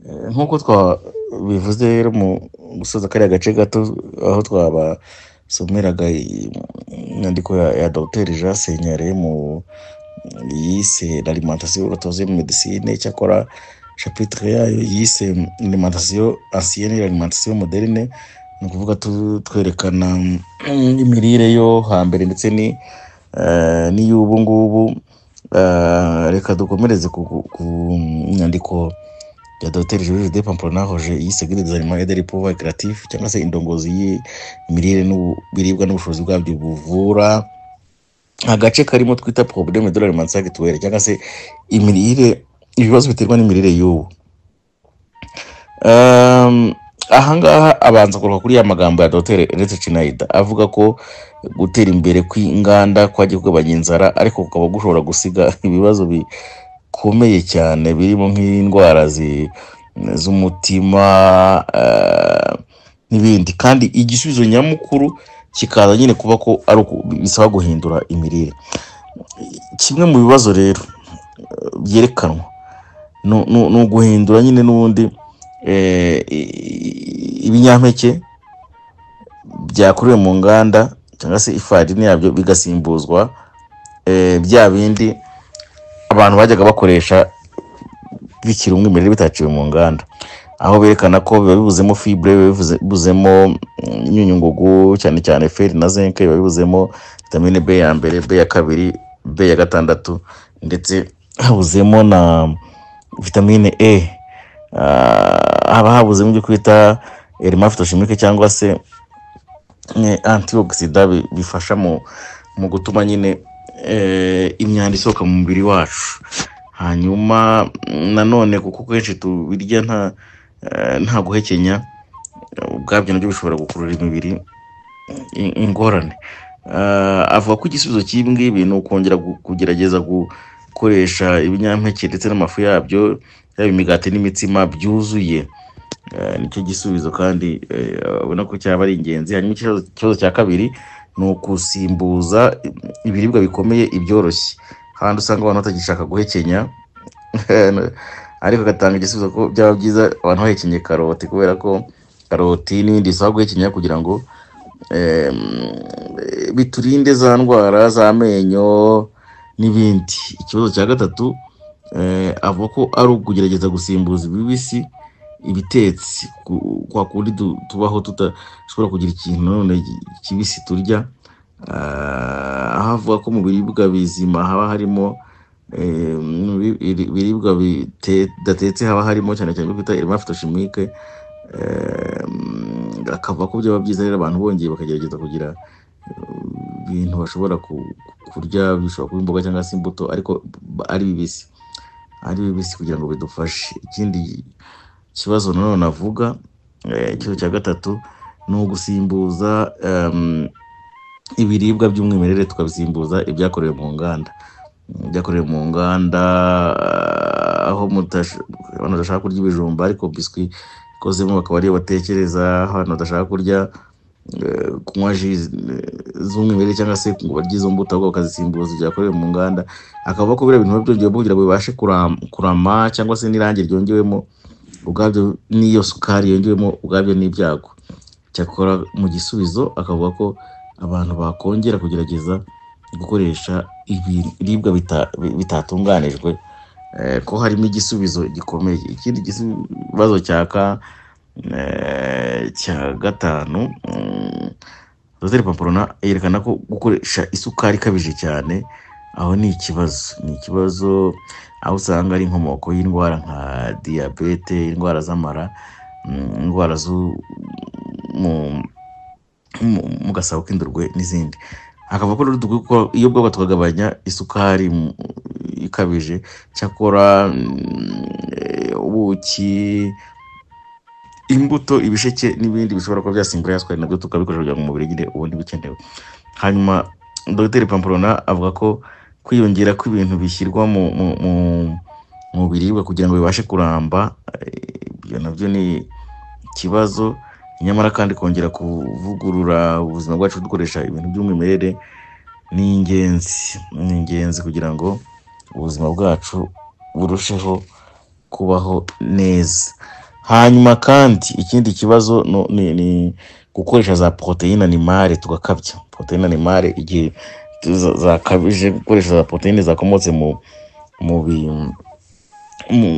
nk'uko twabivuze rero mu gusoza kariya gace gato aho twabasomeraga inyandiko ya Dr Jean Senyare mu yise l'alimentation troisième médecine, cyakora chapitre yayo yise l'alimentation ancienne et l'alimentation moderne, ni ukuvuga twerekana imirire yo hambere ndetse n'iy'ubu ngubu. Reka dukomereze ku nyandiko ya Dr Georges de Pamplona Roger yise Guide des aliments et des pouvoirs créatifs, cyangwa se indongozi y'imirire n'ibiribwa n'ubushobozi bwabyo buvura. Agace karimo twita problème de l'alimentation actuelle, cyangwa se imirire, ibibazo biterwa n'imirire y'ubu. Ahangaha abanza kuruka kuri ya magambo ya Dr Rete Chinaida avuga ko gutera imbere kw'inganda kwagiye kugabanya inzara, ariko kukaba gushobora gusiga ibibazo bikomeye cyane birimo nk'indwara z'umutima n'ibindi. Kandi igisubizo nyamukuru kikaza nyine kuba ko ari bisaba guhindura imirire. Kimwe mu bibazo rero byerekanwa ni uguhindura nyine n'ubundi ibinyampeke byakorewe mu nganda cyangwa se ifarini yabyo bigasimbuzwa bya bindi abantu bajyaga bakoresha bikiri umwimerere bitaciwe mu nganda, aho berekana ko biba bibuzemo fibre, bibuzemo imyunyungugu cyane cyane fer na zinc, biba bibuzemo vitamine B ya mbere, B ya kabiri, B ya gatandatu, ndetse habuzemo na vitamine E. Haba habuzemo ibyo kwita element phytochimique cyangwa se antioxidant bifasha mu gutuma nyine imyanda isohoka mu mubiri wacu. Hanyuma nanone kuko kenshi tubirya nta guhekenya, ubwabyo nabyo bishobora gukurura imibiri ingorane. Avuga ko igisubizo cy'ibi ni ukongera kugerageza gukoresha ibinyampeke ndetse n'amafu yabyo, yaba imigati n'imitsima byuzuye. Nicyo gisubizo kandi ubona ko cyaba ari ingenzi. Hanyuma ikibazo cya kabiri ni ukusimbuza ibiribwa bikomeye ibyoroshye, kandi usanga abantu batagishaka guhekenya ariko agatanga igisubizo ko byaba byiza abantu bahekenye karoti, kubera ko karoti n'ibindi bisaba guhekenya kugira ngo biturinde za ndwara z'amenyo n'ibindi. Ikibazo cya gatatu avuga ko ari ukugerageza gusimbuza ibibisi ibitetse, kwa kundi tubaho tutashobora kugira ikintu none kibisi turya. Aho avuga ko mu biribwa bizima haba harimo ibiribwa bidatetse haba harimo cyane cyane bita element phytochimique. Akavuga ko byaba byiza rero abantu bongeye bakagerageza kugira ibintu bashobora kurya, bishobora kuba imboga cyangwa se imbuto, ariko ari bibisi kugira ngo bidufashe. Ikindi kibazo nanone avuga, ikibazo cya gatatu, ni ugusimbuza ibiribwa by'umwimerere tukabisimbuza ibyakorewe mu nganda. Aho abantu badashaka kurya ibijumba ariko biswi ikozemo bakaba ariyo batekereza, aho abantu badashaka kurya kunywa ji z'umwimerere cyangwa se ngo barye izo mbuto ahubwo bakazisimbuza ibyakorewe mu nganda. Akavuga ko biriya bintu biba byongewemo kugira ngo bibashe kurama, cyangwa se n'irangi ryongewemo ubwabyo n'iyo sukari yongewemo ubwabyo n'ibyago. Cyakora mu gisubizo akavuga ko abantu bakongera kugerageza gukoresha ibiribwa bitatunganijwe, ko harimo igisubizo gikomeye. Ikindi kibazo cya gatanu, Dr Pamplona yerekana ko gukoresha isukari ikabije cyane aho ni ikibazo, aho usanga ari inkomoko y'indwara nka diyabete, indwara z'amara, indwara mu gasabo k'indurwe n'izindi. Akavuga ko iyo bwaba tukagabanya isukari ikabije, cyakora ubuki, imbuto, ibisheke n'ibindi bishobora kuba byasimbura ya sukari nabyo tukabikoresha kugira ngo umubiri ugire ubundi bikenewe. Hanyuma Dr Pamplona avuga ko kwiyongera kw'ibintu bishyirwa mu biribwa kugira ngo bibashe kuramba, ibyo nabyo ni ikibazo. Nyamara kandi kongera kuvugurura ubuzima bwacu dukoresha ibintu by'umwimerere ni ingenzi kugira ngo ubuzima bwacu burusheho kubaho neza. Hanyuma kandi ikindi kibazo ni gukoresha za proteine animale, tugakabya proteine animale igihe zakabije gukoresha za proteine zakomotse mu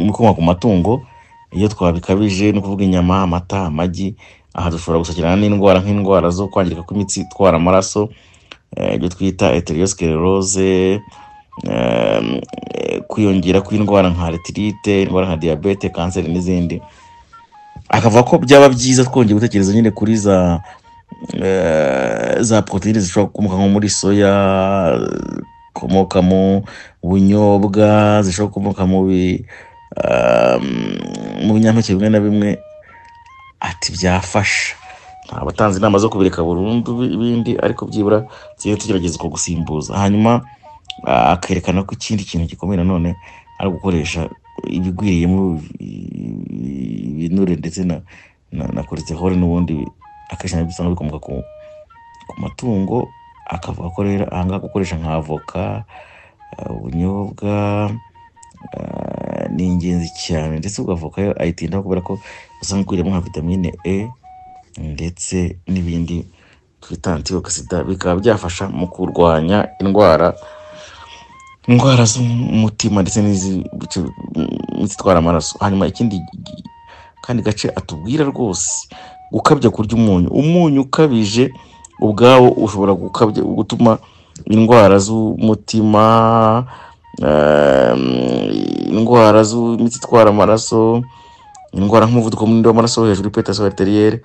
bikomoka ku matungo. Iyo twabikabije no kuvuga inyama, amata, amagi, aha dushobora gusakirana n'indwara nk'indwara zo kwangirika kw'imitsi itwara amaraso, ibyo twita atherosclerose, kwiyongera kw'indwara nka arthrite, indwara nka diabete, kanseri n'izindi. Akavuga ko byaba byiza twongeye gutekereza nyine kuri za proteine zishobora gukomoka nko muri soya, komoka mu bunyobwa, zishobora gukomoka mu binyampeke bimwe na bimwe, ati byafasha. Abatanze inama zo kubireka burundu ibindi, ariko byibura tugerageza uko gusimbuza. Hanyuma akerekana ko ikindi kintu gikomeye nanone ari gukoresha ibigwiriyemo ibinure ndetse na cholesterol n'ubundi akenshi bisanga bikomoka ku matungo. Akavuga ko rero ahangaha gukoresha nka avoka, ubunyobwa ni ingenzi cyane, ndetse avoka yo ayitindaho kubera ko usanga ikwiriyemo nka vitamine E ndetse n'ibindi twita antioxidant, bikaba byafasha mu kurwanya indwara z'umutima ndetse n'izitwara amaraso. Hanyuma ikindi kandi gace atubwira rwose, gukabya kurya umunyu ukabije ubwawo ushobora gutuma indwara z'umutima, indwara z'imitsi itwara amaraso, indwara nk'umuvuduko munini w'amaraso wo hejuru, hypertension arterielle,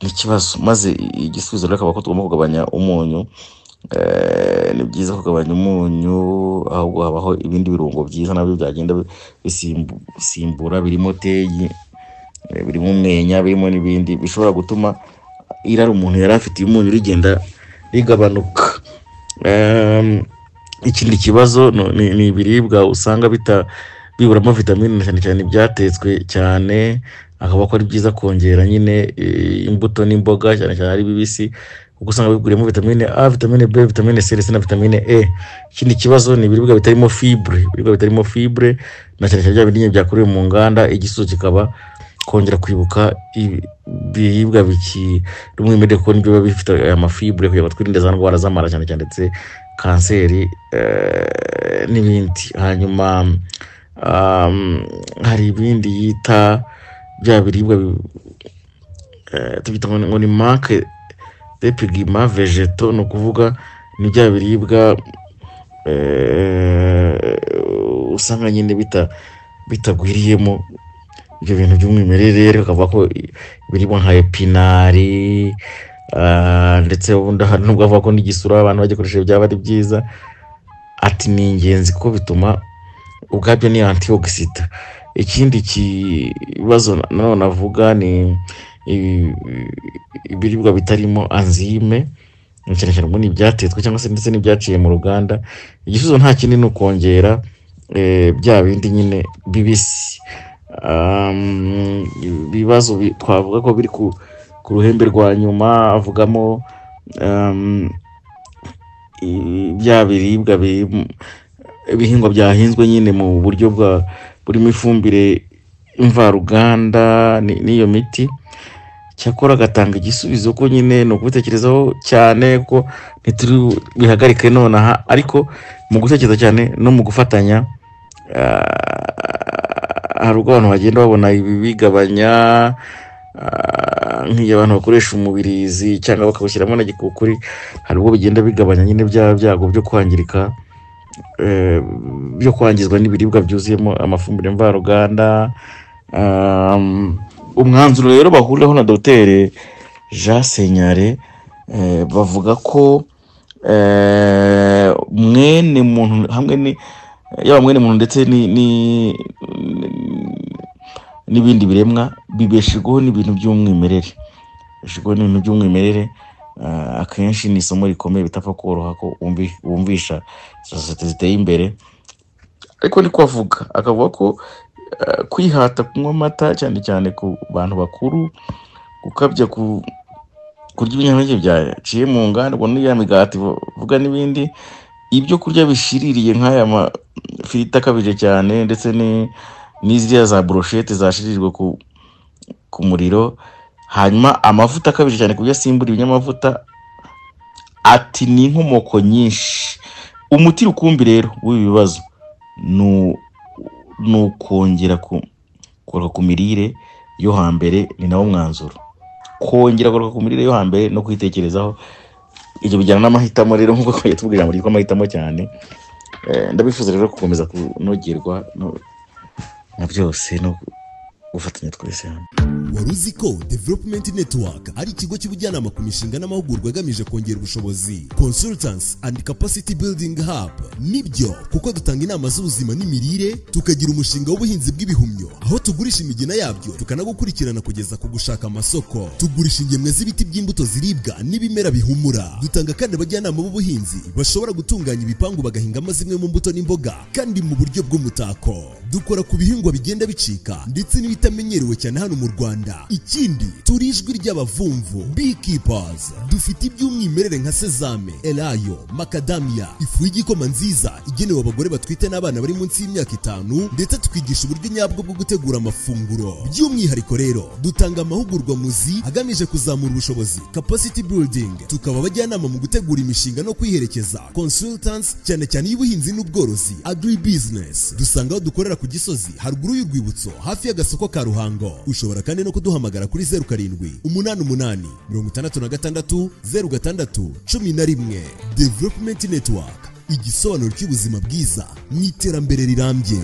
ni ikibazo. Maze igisubizo rero akaba ko tugomba kugabanya umunyu. Ni byiza kugabanya umunyu, ahubwo habaho ibindi birungo byiza nabyo byagenda bisimbura, birimo teyi, birimo umwenya, birimo n'ibindi bishobora gutuma irari umuntu yari afite umunyu rigenda rigabanuka. Ikindi kibazo ni ibiribwa usanga biburamo vitamine, cyane cyane ibyatetswe cyane. Akaba ko ari byiza kongera nyine imbuto n'imboga, cyane cyane ari bibisi, kuko usanga biguriyemo vitamine A, vitamine B, vitamine C ndetse na vitamine E. Ikindi kibazo ni ibiribwa bitarimo fibre, na cyane cyane bya bindi byakorewe mu nganda. Igisubizo kikaba kongera kwibuka ibiribwa bikiri umwimerere, kuko nibyo biba bifite aya mafibre, kugira ngo twirinde za ndwara z'amara cyane cyane ndetse kanseri n'ibindi. Hanyuma hari ibindi yita bya biribwa tubita ngo ni manque de pigments végétaux, ni ukuvuga ni bya biribwa usanga nyine bitagwiriyemo ibyo bintu by'umwimerere. Bakavuga ko biribwa nka epinari, ndetse ubundi hari nubwo bavuga ko n'igisura abantu bagikoresheje byaba ari byiza. Ati ni ingenzi ko bituma ubwabyo ni antioxidant. Ikindi kibazo nanone avuga ni ibiribwa bitarimo enzyme, cyane cyane muri ibyatetswe cyangwa se ndetse n'ibyaciye mu ruganda. Igisubizo nta kindi ni ukongera bya bindi nyine bibisi. Ibibazo twavuga ko biri ku ruhembe rwa nyuma, avugamo bya biribwa ibihingwa byahinzwe nyine mu buryo burimo ifumbire mvaruganda n'iyo miti. Cyakora agatanga igisubizo ko nyine ni ukubitekerezaho cyane, ko ntituri bihagarike nonaha, ariko mu gutekereza cyane no mu gufatanya, hari ubwo abantu bagenda babona ibi bigabanya, nk'iyo abantu bakoresha umubirizi cyangwa bakawushyiramo na gikukuri, hari ubwo bigenda bigabanya nyine bya byago byo kwangirika, byo kwangizwa n'ibiribwa byuzuyemo amafumbire mvaruganda. Umwanzuro rero bahuriraho na Dr Jean Senyare, bavuga ko mwene muntu hamwe yaba mwene muntu ndetse n'ibindi biremwa bibeshejweho n'ibintu by'umwimerere. Akenshi ni isomo rikomeye bitapfa koroha ko wumvisha sosiyete ziteye imbere. Ariko niko akavuga ko kwihata kunywa amata cyane cyane ku bantu bakuru, gukabya kurya ibinyampeke byaciye mu nganda, ubwo n'iya migati vuga n'ibindi, ibyo kurya bishiririye nk'aya mafiriti akabije cyane ndetse n'iziriya za brochette zashirijwe ku muriro, hanyuma amavuta akabije cyane kubyo asimbura ibinyamavuta, ati ni inkomoko nyinshi. Umuti rukumbi rero w'ibi bibazo nukongera ku mirire yo hambere, ni nawo mwanzuro. Kongera ku mirire yo hambere no kwitekerezaho, ibyo bijyana n'amahitamo rero, nk'uko yatubwira muri ko amahitamo cyane. Ndabifuza rero gukomeza kunogerwa na byose no gufatanya twese hamwe. Wari uzi ko Development Network ari ikigo cy'ubujyanama ku mishinga n'amahugurwa agamije kongera ubushobozi, Consultants and Capacity Building Hub? Nibyo, kuko dutanga inama z'ubuzima n'imirire, tukagira umushinga w'ubuhinzi bw'ibihumyo, aho tugurisha imigina yabyo tukanagukurikirana kugeza ku gushaka amasoko. Tugurisha ingemwe z'ibiti by'imbuto ziribwa n'ibimera bihumura. Dutanga kandi abajyanama b'ubuhinzi bashobora gutunganya ibipangu bagahingamo zimwe mu mbuto n'imboga kandi mu buryo bw'umutako. Dukora ku bihingwa bigenda bicika ndetse n'ibitamenyerewe cyane hano mu Rwanda. Ikindi, turi ijwi ry'abavumvu, beekeepers. Dufite iby'umwimerere nka sezame, elayo, macadamia, ifu y'igikoma nziza igenewe abagore batwite n'abana bari munsi y'imyaka 5, ndetse twigisha uburyo nyabwo bwo gutegura amafunguro. By'umwihariko rero, dutanga amahugurwa muzi agamije kuzamura ubushobozi, capacity building. Tukaba abajyanama mu gutegura imishinga no kwiherekeza, consultants cyane cyane y'ubuhinzi n'ubworozi, agri business. Dusanga aho dukorera ku Gisozi haruguru y'urwibutso hafi y'agasoko ka Ruhango. Ushobora kandi no kuduhamagara kuri 0788 Development Network, igisobanuro cy'ubuzima bwiza mu iterambere rirambye.